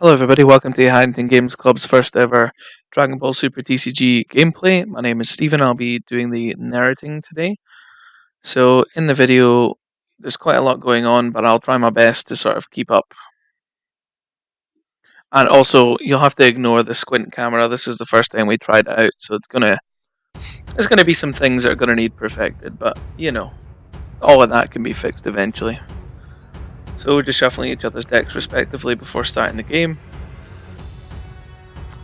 Hello everybody, welcome to Haddington Games Club's first ever Dragon Ball Super TCG gameplay. My name is Stephen, I'll be doing the narrating today. So in the video, there's quite a lot going on, but I'll try my best to sort of keep up. And also, you'll have to ignore the squint camera, this is the first time we tried it out, so there's gonna be some things that are gonna need perfected, but you know, all of that can be fixed eventually. So we're just shuffling each other's decks respectively before starting the game.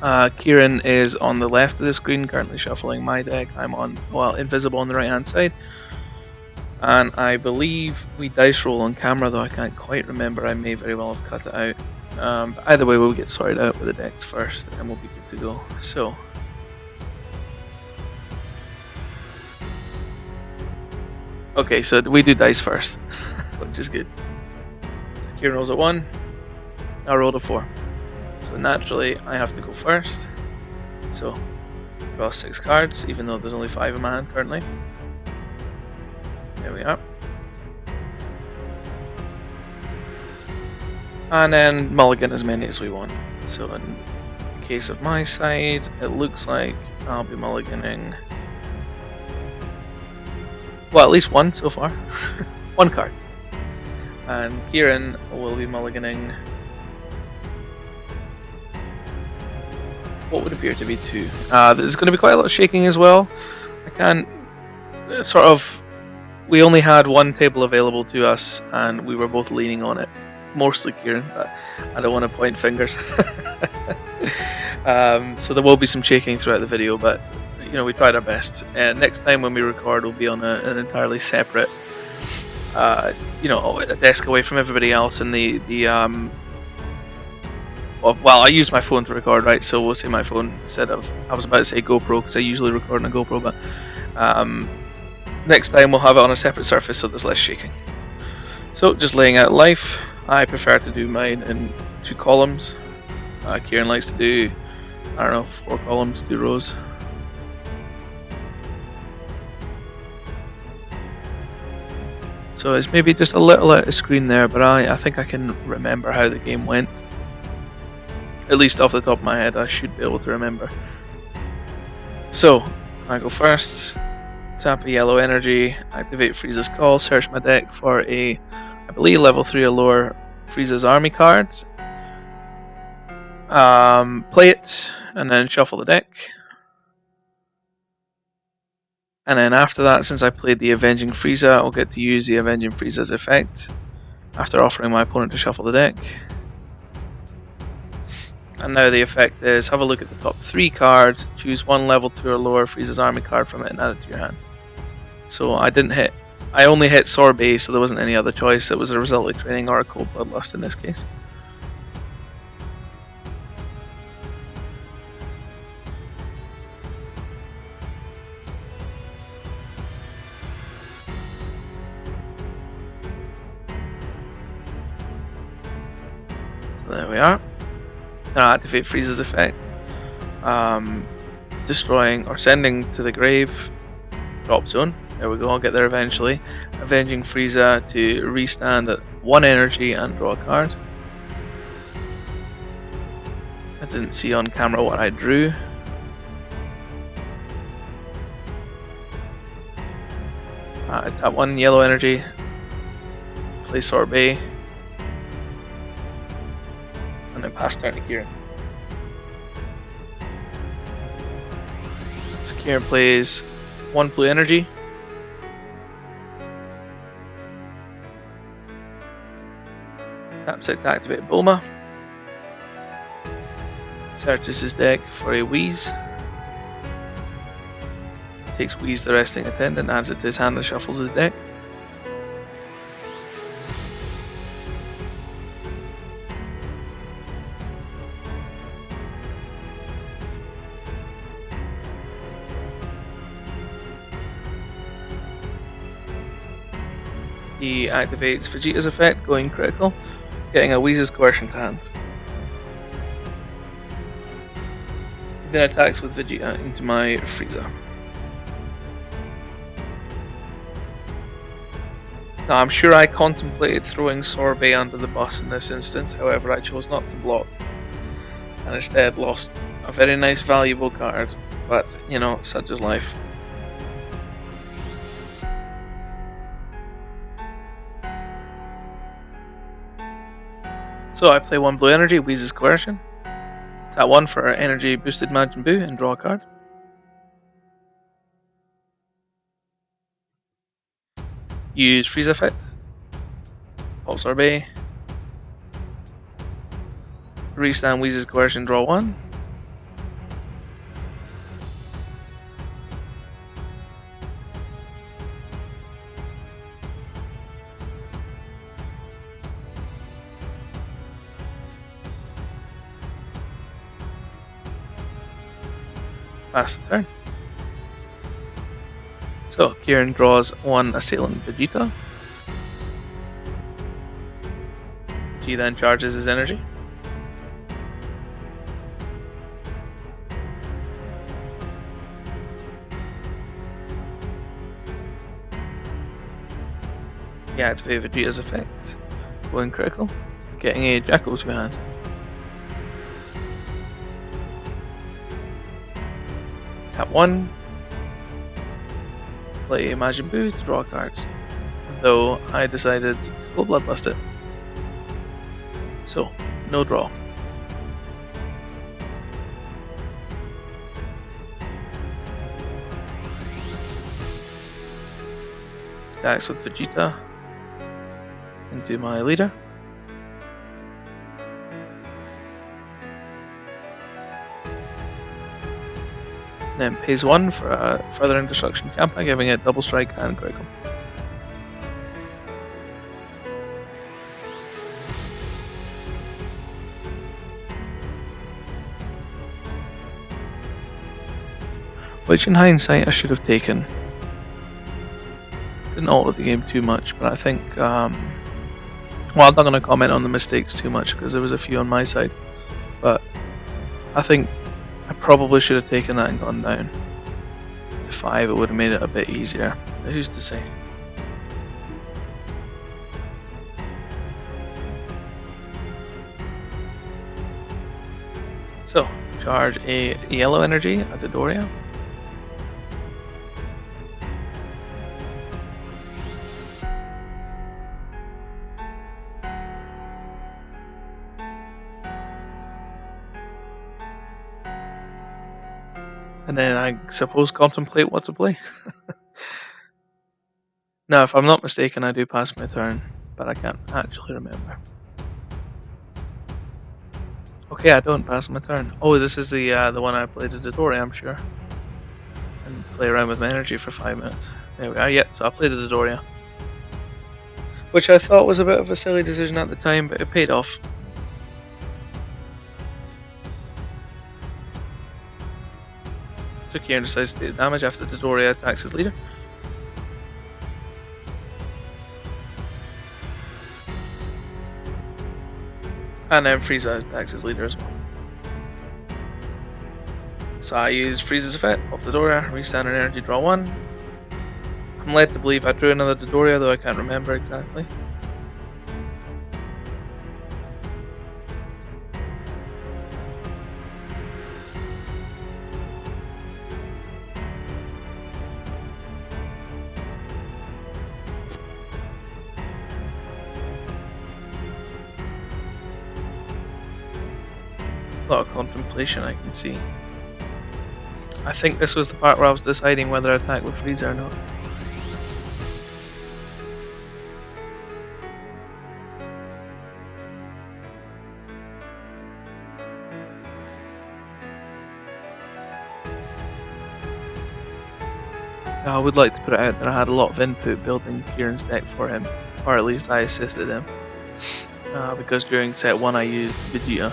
Kieron is on the left of the screen, currently shuffling my deck. I'm invisible on the right hand side. And I believe we dice roll on camera, though I can't quite remember. I may very well have cut it out. But either way, we'll get sorted out with the decks first, and we'll be good to go. So. Okay, so we do dice first, which is good. Kieron rolls a 1, I rolled a 4. So naturally, I have to go first. So, draw 6 cards, even though there's only 5 in my hand currently. There we are. And then mulligan as many as we want. So in the case of my side, it looks like I'll be mulliganing, well, at least one so far. One card. And Kieron will be mulliganing what would appear to be 2. There's going to be quite a lot of shaking as well. I can't we only had one table available to us and we were both leaning on it. Mostly Kieron, but I don't want to point fingers. So there will be some shaking throughout the video, but you know, we tried our best. Next time when we record, we'll be on an entirely separate a desk away from everybody else, and well, I used my phone to record, right? So we'll say my phone instead of, I was about to say GoPro because I usually record on a GoPro, but next time we'll have it on a separate surface so there's less shaking. So just laying out life, I prefer to do mine in 2 columns. Kieron likes to do, I don't know, 4 columns, 2 rows. So it's maybe just a little out of screen there, but I think I can remember how the game went. At least off the top of my head, I should be able to remember. So, I go first, tap a yellow energy, activate Frieza's Call, search my deck for I believe level 3 or lower Frieza's Army card. Play it, and then shuffle the deck. And then after that, since I played the Avenging Frieza, I'll get to use the Avenging Frieza's effect after offering my opponent to shuffle the deck. And now the effect is, have a look at the top 3 cards, choose one level 2 or lower Frieza's Army card from it and add it to your hand. So I only hit Sorbet, so there wasn't any other choice. It was a result of training or a Cold Bloodlust in this case. There we are. Now activate Frieza's effect. Destroying or sending to the grave drop zone. There we go, I'll get there eventually. Avenging Frieza to restand at 1 energy and draw a card. I didn't see on camera what I drew. I tap 1 yellow energy. Play Sorbet. And then pass turn to Kieron. So Kieron plays 1 blue energy. Taps it to activate Bulma. Searches his deck for a Whis. Takes Whis the Resting Attendant, adds it to his hand and shuffles his deck. He activates Vegeta's effect, going critical, getting a Whis Coercion to hand. He then attacks with Vegeta into my Frieza. Now I'm sure I contemplated throwing Sorbet under the bus in this instance, however I chose not to block. and instead lost a very nice valuable card, but you know, such is life. So I play 1 blue energy, Weeze's Coercion. Tap 1 for energy boosted Majin Buu and draw a card. Use Frieza effect. Pulse Sorbet. Restand Weeze's Coercion, draw 1. Pass the turn. So Kieron draws 1 Assailant Vegeta. He then charges his energy. He activates Vegeta's effect, going critical, getting a Jackal to hand. Tap 1, play Majin Buu to draw cards, though I decided to go Bloodlust it. So, no draw. Attacks with Vegeta into my leader. Then pays 1 for a further indestruction Champa, giving it double strike and critical. Which in hindsight I should have taken. Didn't alter the game too much, but I think, well, I'm not going to comment on the mistakes too much because there was a few on my side, but I think I probably should have taken that and gone down to 5. It would have made it a bit easier, but who's to say? So, charge a yellow energy at Dodoria. And then I suppose contemplate what to play. Now, if I'm not mistaken, I do pass my turn, but I can't actually remember. Okay, I don't pass my turn. Oh, this is the one I played at Dodoria, I'm sure. And play around with my energy for 5 minutes. There we are, yeah, so I played at Dodoria. Which I thought was a bit of a silly decision at the time, but it paid off. So Kieron decides to take damage after Dodoria attacks his leader. And then Frieza attacks his leader as well. So I use Frieza's effect, pop Dodoria, restand an energy, draw 1. I'm led to believe I drew another Dodoria, though I can't remember exactly. A lot of contemplation I can see. I think this was the part where I was deciding whether to attack with Frieza or not. I would like to put it out that I had a lot of input building Kieron's deck for him, or at least I assisted him, because during set 1 I used Vegeta.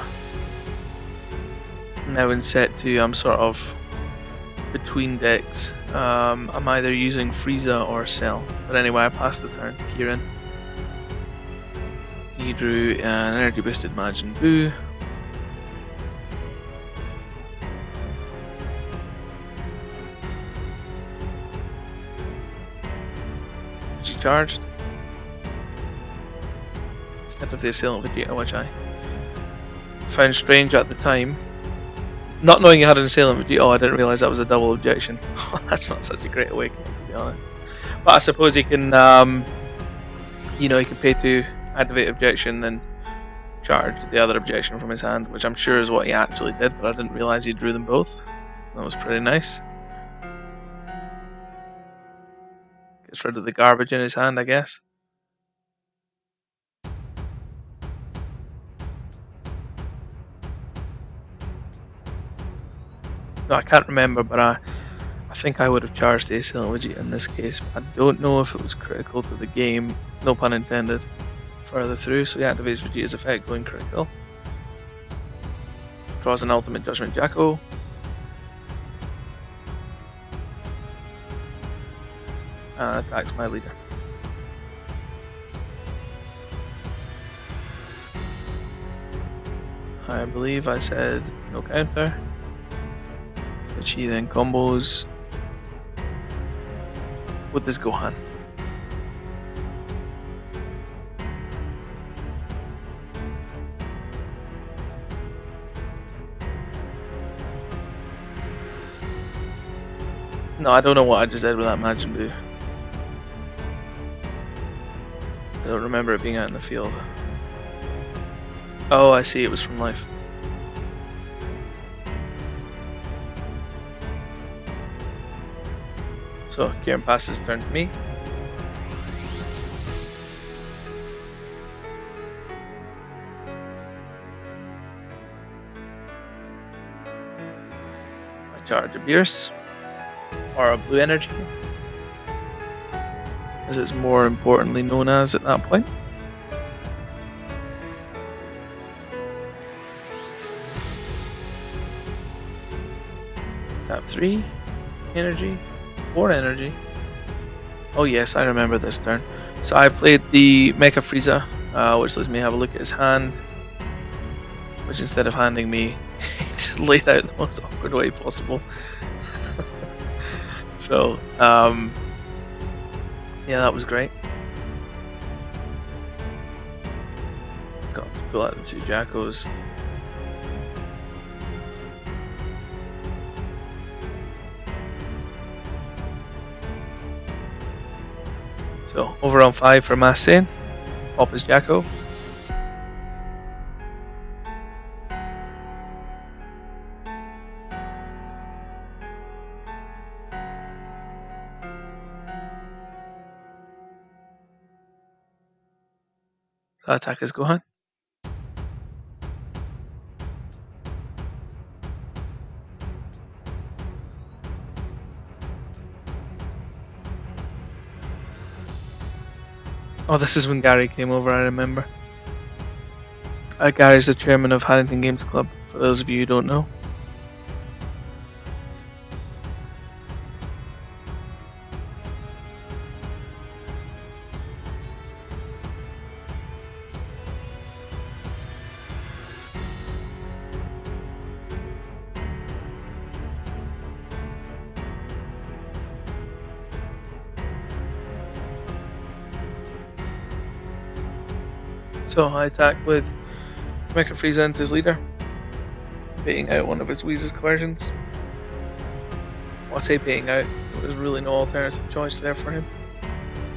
Now in set 2 I'm sort of between decks. I'm either using Frieza or Cell, but anyway I passed the turn to Kieron. He drew an energy boosted Majin Buu. She charged instead of the Assailant Vegeta, which I found strange at the time. Not knowing you had an assailant Vegeta, oh, I didn't realize that was a double objection. That's not such a great awakening, to be honest. But I suppose he can, you know, he can pay to activate objection, then charge the other objection from his hand, which I'm sure is what he actually did, but I didn't realize he drew them both. That was pretty nice. Gets rid of the garbage in his hand, I guess. No, I can't remember, but I think I would have charged the assailant Vegeta in this case. I don't know if it was critical to the game, no pun intended, further through, so he activates Vegeta's effect going critical. Draws an ultimate Judgment Jacko. And attacks my leader. I believe I said no counter, which he then combos with this Gohan. No, I don't know what I just did with that Majin Buu. I don't remember it being out in the field. Oh, I see, it was from life. So, Kieron passes turn to me. I charge a Beerus, or a Blue Energy, as it's more importantly known as at that point. Tap 3, energy, 4 energy. Oh yes, I remember this turn. So I played the Mecha Frieza, which lets me have a look at his hand, which instead of handing me, he just laid out the most awkward way possible. So, yeah, that was great. Got to pull out the 2 Jackos. So, over on 5 for Mass Saiyan. Pop his Jacko. Attack his Gohan. Oh, this is when Gary came over, I remember. Gary's the chairman of Haddington Games Club, for those of you who don't know. So I attack with Mecha Frieza into his leader, baiting out one of his Weeze's coercions. Well, I say baiting out, there's really no alternative choice there for him.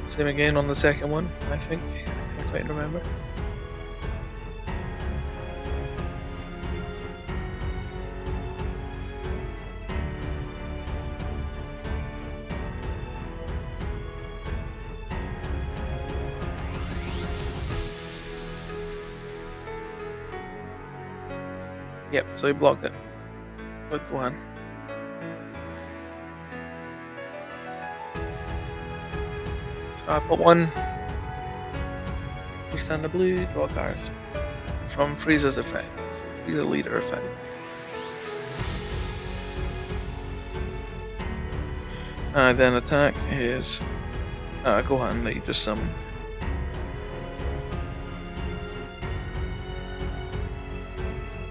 Same again on the second one, I think. I can't quite remember. Yep, so he blocked it with Gohan. So I put 1, we stand the blue, draw cards from Frieza's effect. Frieza leader effect. I then attack his Gohan that you just summoned.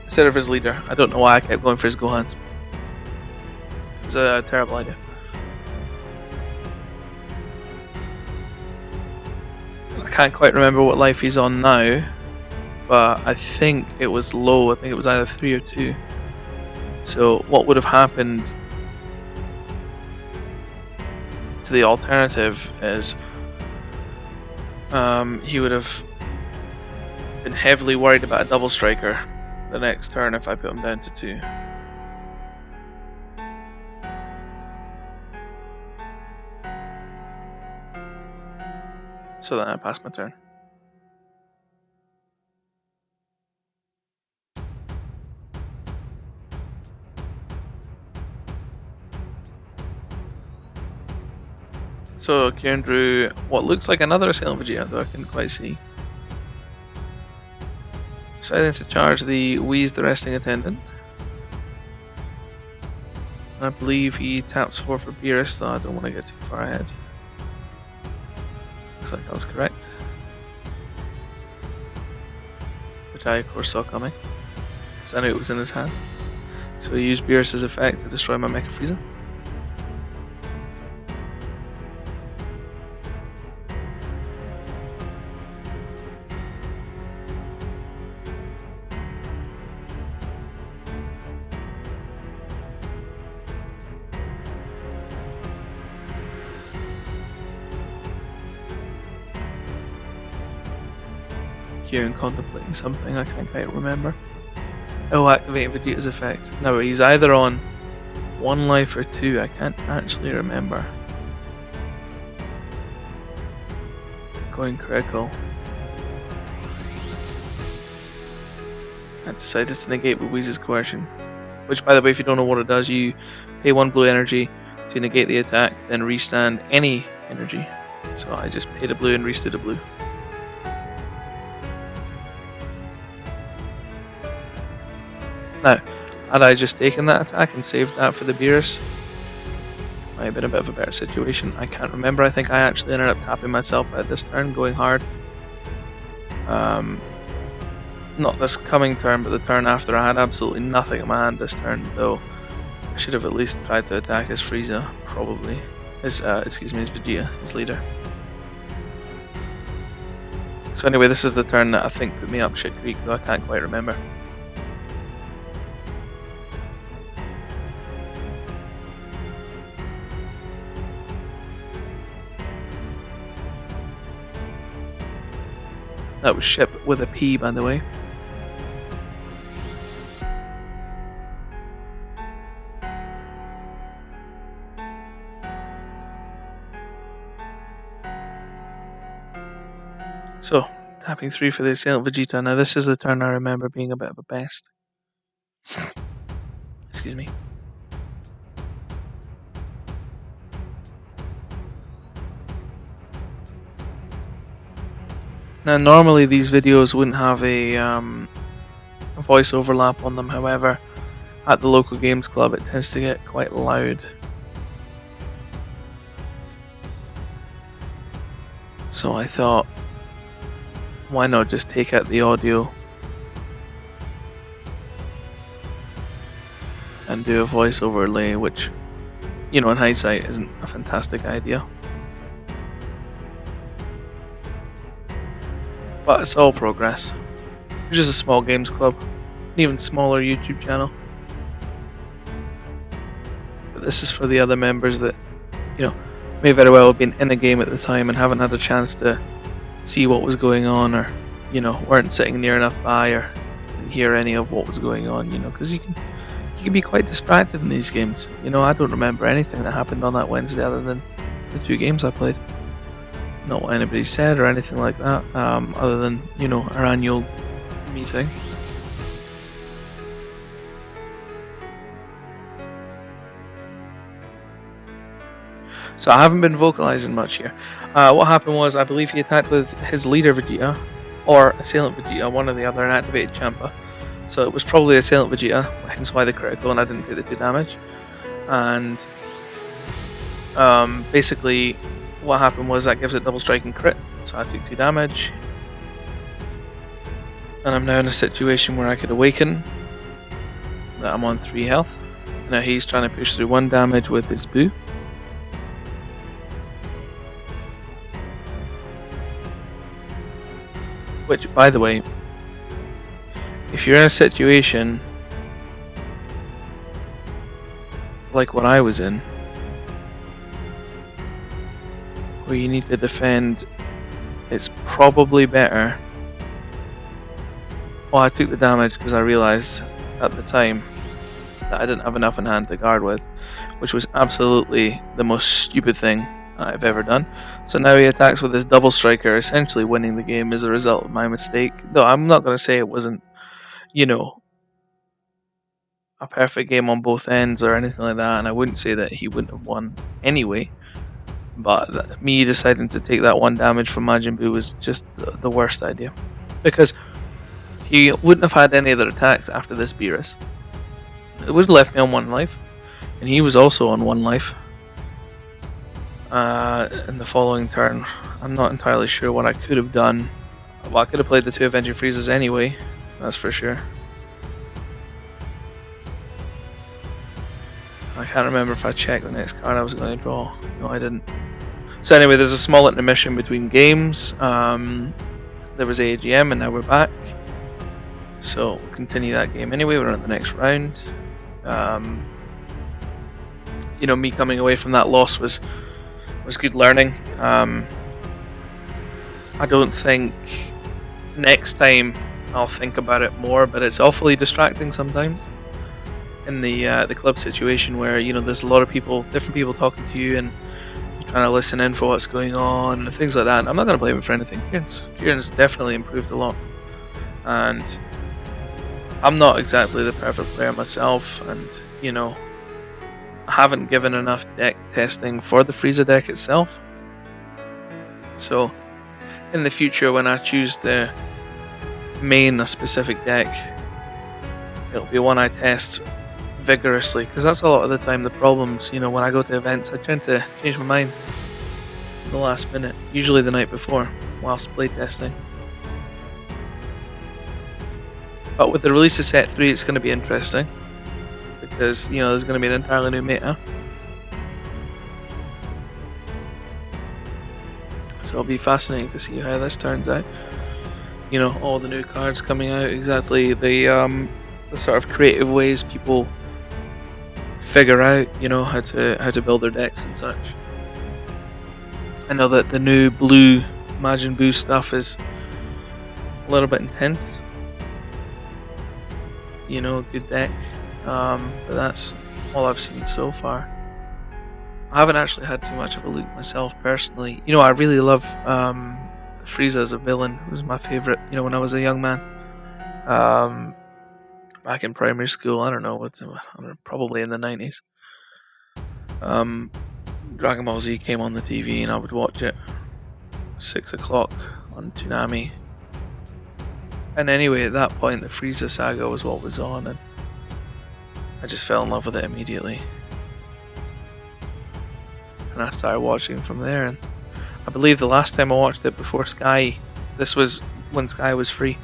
Instead of his leader. I don't know why I kept going for his Gohans. It was a terrible idea. I can't quite remember what life he's on now, but I think it was low. I think it was either 3 or 2. So what would have happened to the alternative is he would have been heavily worried about a double striker the next turn if I put him down to 2. So then I pass my turn. So Kieron drew what looks like another Assailant Vegeta, though I couldn't quite see. Deciding to charge the Whis the Resting Attendant. I believe he taps 4 for Beerus, though I don't want to get too far ahead. Looks like I was correct. Which I of course saw coming, because I knew it was in his hand. So he used Beerus' effect to destroy my Mecha Frieza. Kieron contemplating something, I can't quite remember. Oh, activating Vegeta's effect. No, he's either on 1 life or 2, I can't actually remember. Going critical. I decided to negate Whis' coercion. Which, by the way, if you don't know what it does, you pay 1 blue energy to negate the attack, then restand any energy. So I just paid a blue and restood a blue. Now, had I just taken that attack and saved that for the Beerus, might have been a bit of a better situation. I can't remember. I think I actually ended up tapping myself at this turn, going hard. Not this coming turn, but the turn after. I had absolutely nothing in my hand this turn, though I should have at least tried to attack his Frieza, probably. His Vegeta, his leader. So anyway, this is the turn that I think put me up shit creek, though I can't quite remember. That was ship with a P, by the way. So, tapping 3 for the Assailant Vegeta. Now this is the turn I remember being a bit of a pest. Excuse me. Now normally these videos wouldn't have a voice overlap on them, however at the local games club it tends to get quite loud. So I thought, why not just take out the audio and do a voice overlay, which, you know, in hindsight isn't a fantastic idea. But it's all progress. It's just a small games club, an even smaller YouTube channel. But this is for the other members that, you know, may very well have been in a game at the time and haven't had a chance to see what was going on, or, you know, weren't sitting near enough by, or didn't hear any of what was going on, you know, because you can be quite distracted in these games. You know, I don't remember anything that happened on that Wednesday other than the 2 games I played. Not what anybody said or anything like that, other than, you know, our annual meeting. So I haven't been vocalizing much here. What happened was, I believe he attacked with his leader Vegeta, or Assailant Vegeta, one or the other, and activated Champa. So it was probably Assailant Vegeta, hence why the critical, and I didn't take the 2 damage. And basically what happened was that gives it double strike and crit, so I took 2 damage. And I'm now in a situation where I could awaken that I'm on 3 health. Now he's trying to push through 1 damage with his Boo. Which, by the way, if you're in a situation like what I was in, where you need to defend, it's probably better. Well, I took the damage because I realised at the time that I didn't have enough in hand to guard with, which was absolutely the most stupid thing I've ever done. So now he attacks with his double striker, essentially winning the game as a result of my mistake. Though I'm not going to say it wasn't, you know, a perfect game on both ends or anything like that, and I wouldn't say that he wouldn't have won anyway. But me deciding to take that one damage from Majin Buu was just the worst idea, because he wouldn't have had any other attacks after this Beerus. It would have left me on 1 life, and he was also on 1 life. In the following turn, I'm not entirely sure what I could have done. Well, I could have played the 2 Avenging Friezas anyway, that's for sure. I can't remember if I checked the next card I was going to draw. No, I didn't. So anyway, there's a small intermission between games. There was AGM, and now we're back. So we'll continue that game anyway. We're on the next round. You know, me coming away from that loss was good learning. I don't think next time I'll think about it more, but it's awfully distracting sometimes in the club situation, where, you know, there's a lot of people, different people talking to you, and you're trying to listen in for what's going on and things like that. And I'm not going to blame him for anything. Kieron's definitely improved a lot, and I'm not exactly the perfect player myself, and, you know, I haven't given enough deck testing for the Frieza deck itself. So in the future, when I choose to main a specific deck, it'll be one I test vigorously, because that's a lot of the time the problems. You know, when I go to events, I tend to change my mind at the last minute, usually the night before, whilst playtesting. But with the release of set 3, it's going to be interesting, because, you know, there's going to be an entirely new meta. So it'll be fascinating to see how this turns out. You know, all the new cards coming out, exactly the sort of creative ways people figure out, you know, how to build their decks and such. I know that the new blue Majin Buu stuff is a little bit intense. You know, good deck, but that's all I've seen so far. I haven't actually had too much of a look myself personally. You know, I really love Frieza as a villain. It was my favourite, you know, when I was a young man. Back in primary school, I don't know, probably in the 90s. Dragon Ball Z came on the TV and I would watch it 6 o'clock on Toonami. And anyway, at that point, the Frieza saga was what was on, and I just fell in love with it immediately. And I started watching from there, and I believe the last time I watched it before Sky, this was when Sky was free.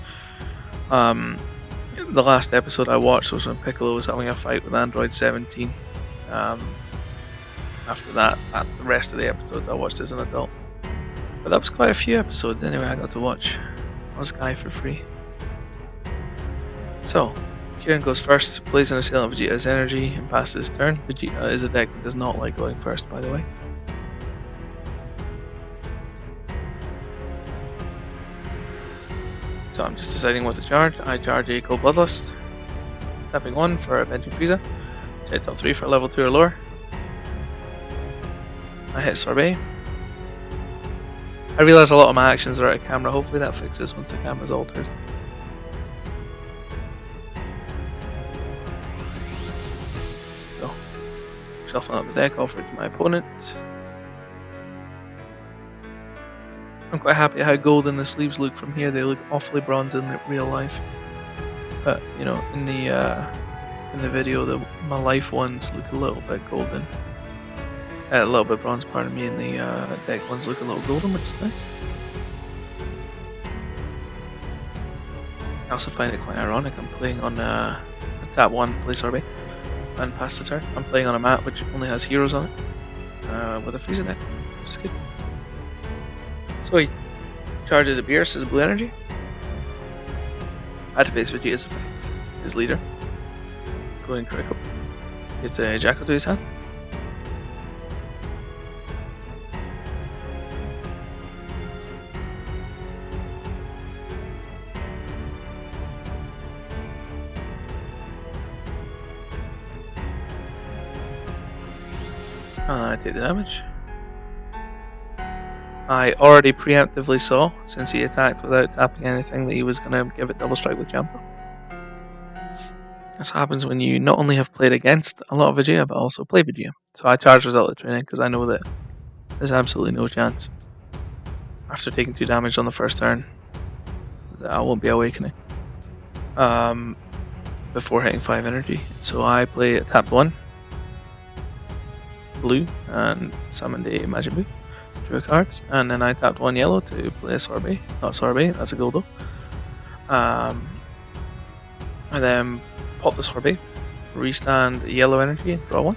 The last episode I watched was when Piccolo was having a fight with Android 17. After that, the rest of the episodes I watched as an adult. But that was quite a few episodes anyway I got to watch on Sky for free. So, Kieron goes first, plays an assailant of Vegeta's energy, and passes his turn. Vegeta is a deck that does not like going first, by the way. So I'm just deciding what to charge. I charge a Cold Bloodlust, tapping 1 for Avenging Frieza, hit top 3 for level 2 or lower. I hit Sorbet. I realise a lot of my actions are out of camera, hopefully that fixes once the camera's altered. So, shuffling up the deck, offer it to my opponent. I'm quite happy at how golden the sleeves look from here. They look awfully bronze in real life, but you know, in the video, my life ones look a little bit golden, a little bit bronze. Pardon me. And the deck ones look a little golden, which is nice. I also find it quite ironic. I'm playing on tap 1, play Sorbet, and pass the turn. I'm playing on a map which only has heroes on it, with a Frieza deck, which is good. So he charges a Beerus as a blue energy. I had to face Vegeta's effect, his leader, going critical. Get Jackal to his hand. I take the damage. I already preemptively saw, since he attacked without tapping anything, that he was going to give it double strike with Champa. This happens when you not only have played against a lot of Vegeta, but also play Vegeta. So I charge Result of Training because I know that there's absolutely no chance, after taking 2 damage on the first turn, that I won't be awakening before hitting 5 energy. So I play tapped 1 blue and summoned a Magic Boo. Drew a card, and then I tapped 1 yellow to play a Sorbet. Not Sorbet, that's a Goldo. And then pop the Sorbet, restand yellow energy, and draw 1.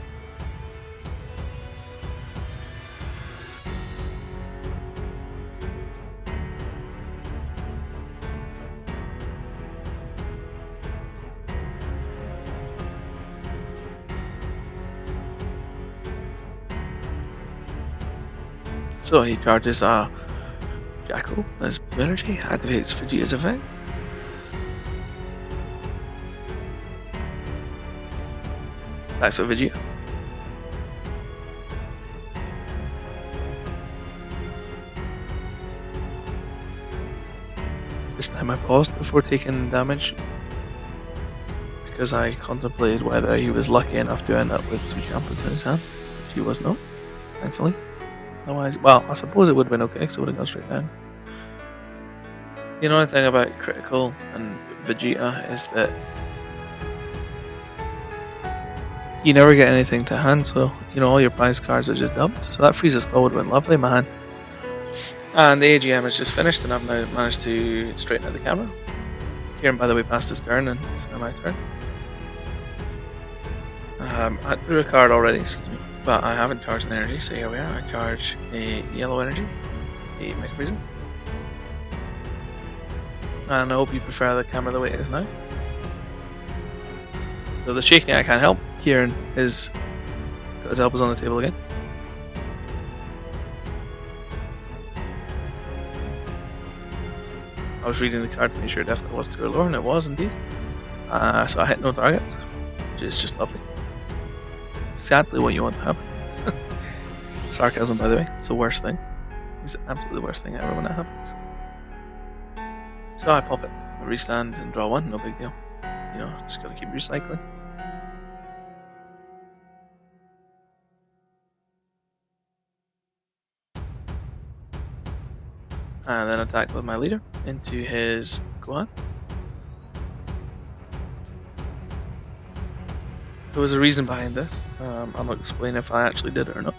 So he charges Jackal as blue energy, activates Vegeta's effect. That's with Vegeta. This time I paused before taking damage because I contemplated whether he was lucky enough to end up with 2 Champas in his hand, which he was not, thankfully. Otherwise, well, I suppose it would have been okay because it would have gone straight down. The only thing about Critical and Vegeta is that you never get anything to hand, so all your prize cards are just dumped. So that Frieza Skull would have been lovely, man. And the AGM is just finished, and I've now managed to straighten out the camera. Kieron, by the way, passed his turn, and it's now my turn. I drew a card already, excuse me, but I haven't charged an energy, so here we are. I charge a yellow energy, a Mega Frieza. And I hope you prefer the camera the way it is now. So the shaking I can't help. Kieron is got his elbows on the table again. I was reading the card to make sure it definitely was 2 or lower, and it was indeed. So I hit no targets, which is just lovely. Sadly what you want to happen. Sarcasm, by the way, it's the worst thing. It's absolutely the worst thing ever when that happens. So I pop it, I restand and draw 1, no big deal. Just gotta keep recycling. And then attack with my leader into his Gohan. There was a reason behind this. I'll not explain if I actually did it or not.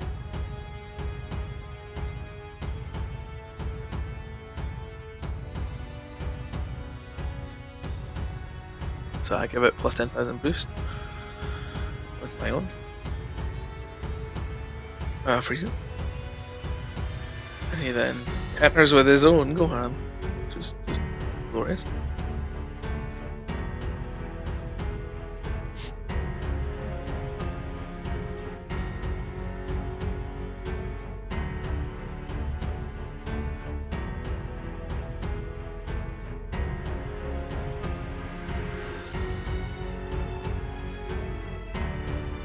So I give it plus 10,000 boost with my own Frieza. And he then enters with his own Gohan, which is just glorious.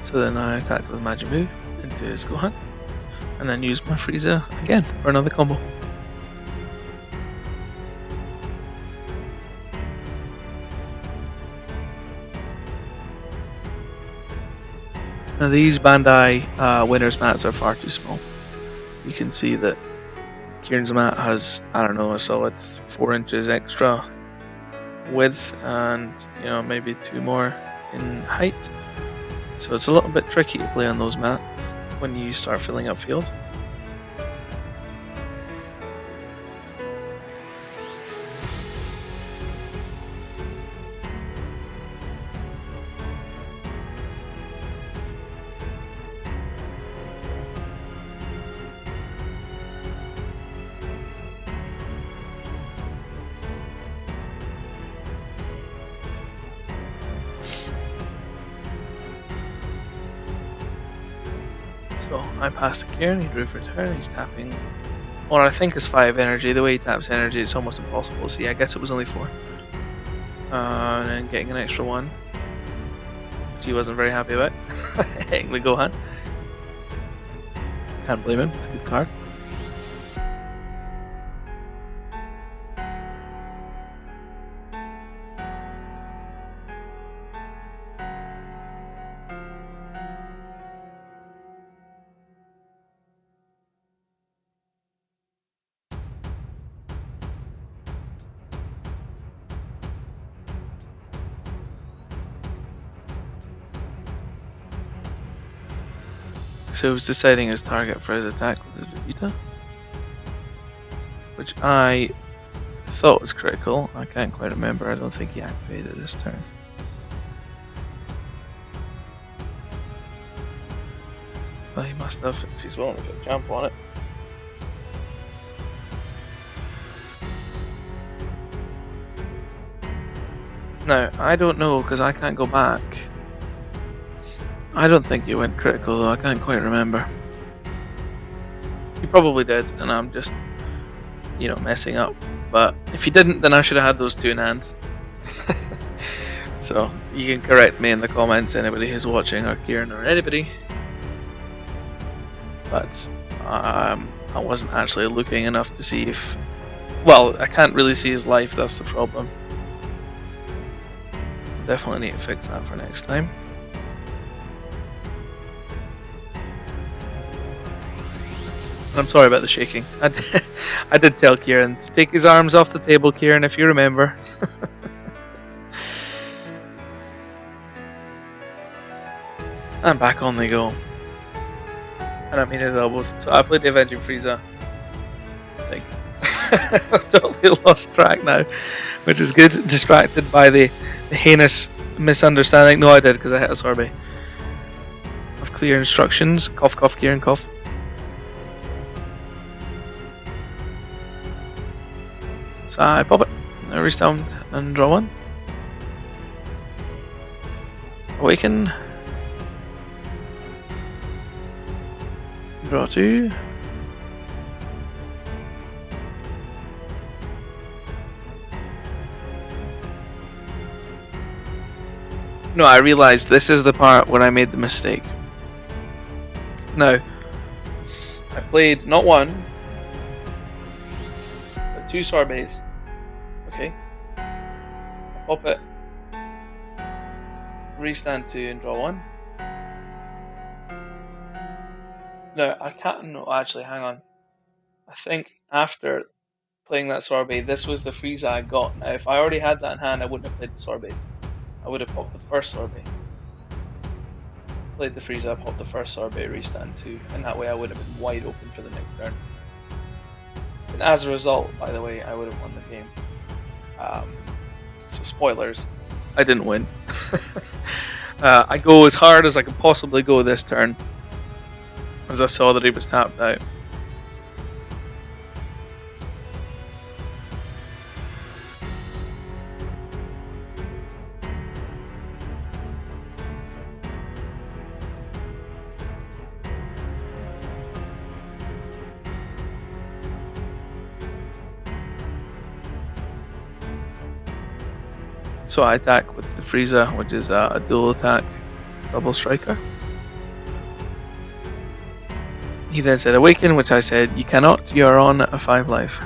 So then I attack with Magic Move into his Gohan, and then use my Frieza again for another combo. Now these Bandai winners mats are far too small. You can see that Kieron's mat has, I don't know, a solid 4 inches extra width and maybe 2 more in height. So it's a little bit tricky to play on those mats when you start filling up field. So I pass to Kieron, he drew for turn, he's tapping what I think is 5 energy. The way he taps energy, it's almost impossible to see. I guess it was only 4. And then getting an extra 1, which he wasn't very happy about. Hitting the Gohan. Can't blame him, it's a good card. So he was deciding his target for his attack with his Vegeta, which I thought was critical. I can't quite remember. I don't think he activated this turn. Well, he must have if he's willing to put a jump on it. Now, I don't know because I can't go back. I don't think he went critical though, I can't quite remember. He probably did, and I'm just, you know, messing up. But if he didn't, then I should have had those 2 in hand. So, you can correct me in the comments, anybody who's watching, or Kieron, or anybody. But, I wasn't actually looking enough to see if... Well, I can't really see his life, that's the problem. Definitely need to fix that for next time. I'm sorry about the shaking. I did tell Kieron to take his arms off the table, Kieron, if you remember. And back on they go. And I'm hitting elbows. So I played the Avenging Frieza. I think. I've totally lost track now, which is good. Distracted by the heinous misunderstanding. No, I did because I hit a sorbet. Of clear instructions. Cough, cough, Kieron, cough. So I pop it, I resound and draw 1. Awaken. Draw 2. No, I realised this is the part where I made the mistake. Now, I played not 1, but 2 sorbets. Okay. I pop it, restand 2 and draw 1. No, I can't. No, actually, hang on. I think after playing that sorbet, this was the Frieza I got. Now, if I already had that in hand, I wouldn't have played the sorbet. I would have popped the first sorbet. Played the Frieza, popped the first sorbet, restand 2, and that way I would have been wide open for the next turn. And as a result, by the way, I would have won the game. So spoilers, I didn't win. I go as hard as I could possibly go this turn, as I saw that he was tapped out. So I attack with the Frieza, which is a dual attack, double striker. He then said awaken, which I said you cannot, you are on a 5 life.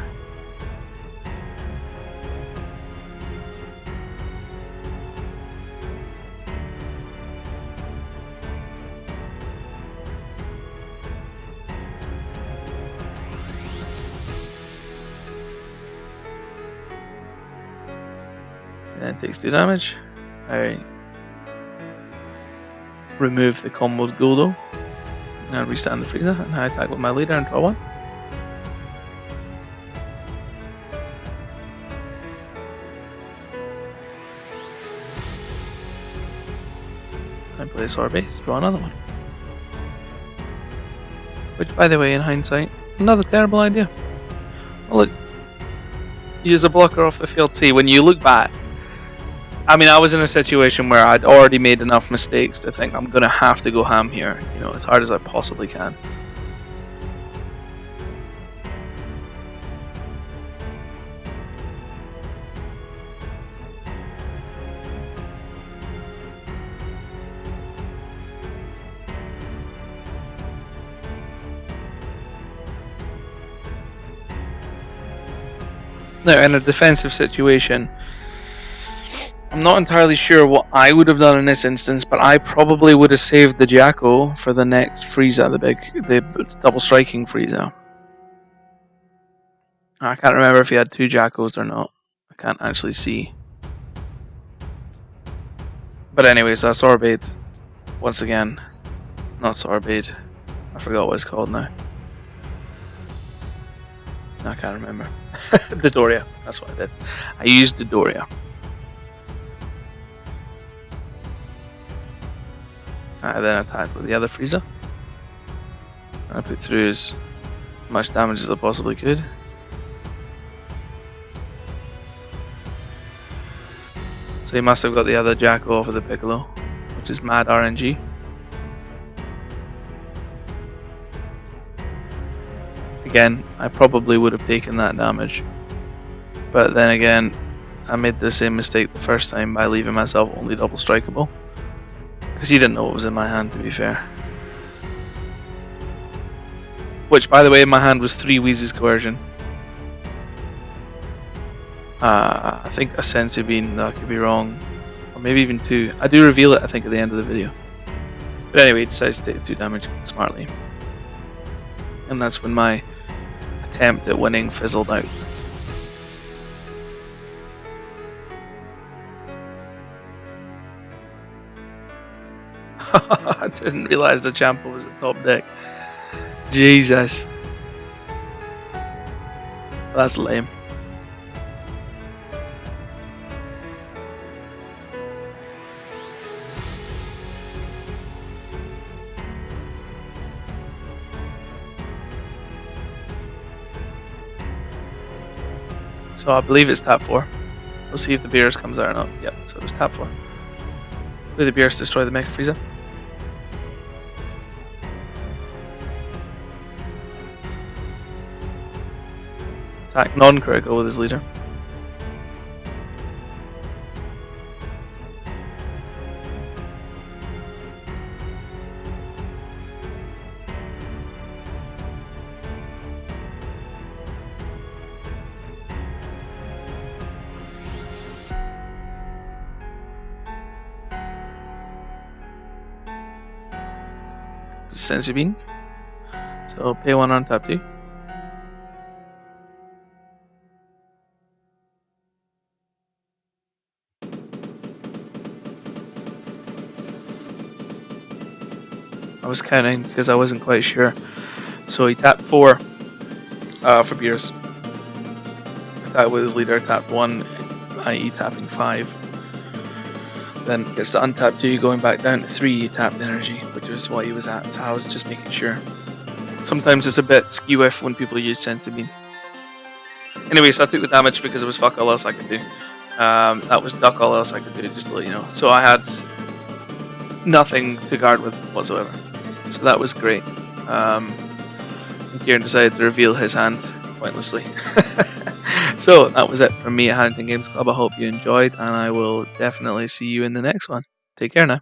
And then takes 2 damage. I remove the comboed Guldo. And restand the Frieza, and I attack with my leader and draw 1. And play a sorbet, draw another one. Which, by the way, in hindsight, another terrible idea. Well, look, use a blocker off the field. See, when you look back, I mean, I was in a situation where I'd already made enough mistakes to think I'm gonna have to go ham here, you know, as hard as I possibly can. Now, in a defensive situation, I'm not entirely sure what I would have done in this instance, but I probably would have saved the Jacko for the next Frieza, the double striking Frieza. I can't remember if he had 2 Jackos or not. I can't actually see. But anyways, Sorbate, once again, not Sorbate. I forgot what it's called now. I can't remember. Dodoria, that's what I did. I used Dodoria. I then attacked with the other Frieza. I put through as much damage as I possibly could. So he must have got the other Jacko off of the Piccolo, which is mad RNG. Again, I probably would have taken that damage, but then again, I made the same mistake the first time by leaving myself only double strikeable, because he didn't know what was in my hand, to be fair. Which, by the way, in my hand was 3 Wheezes Coercion. I think a Senzu Bean, I could be wrong, or maybe even 2. I do reveal it, I think, at the end of the video. But anyway, he decides to take 2 damage smartly. And that's when my attempt at winning fizzled out. I didn't realise the Champa was at top deck. Jesus. That's lame. So I believe it's tap 4. We'll see if the Beerus comes out or not. Yep, so it was tap 4. Will the Beerus destroy the Mecha Frieza? Attack non-critical with his leader. Senzu Bean. So pay 1 on tap 2. I was counting because I wasn't quite sure. So he tapped 4 for Beerus. Attack with his leader, tapped 1, i.e. tapping 5. Then gets to untap 2, going back down to 3, tapped energy, which is what he was at, so I was just making sure. Sometimes it's a bit skew-if when people use Senzu Bean. Anyway, so I took the damage because it was fuck all else I could do. That was duck all else I could do, just to let you know. So I had nothing to guard with whatsoever. So that was great. And Kieron decided to reveal his hand pointlessly. So that was it from me at Haddington Games Club. I hope you enjoyed, and I will definitely see you in the next one. Take care now.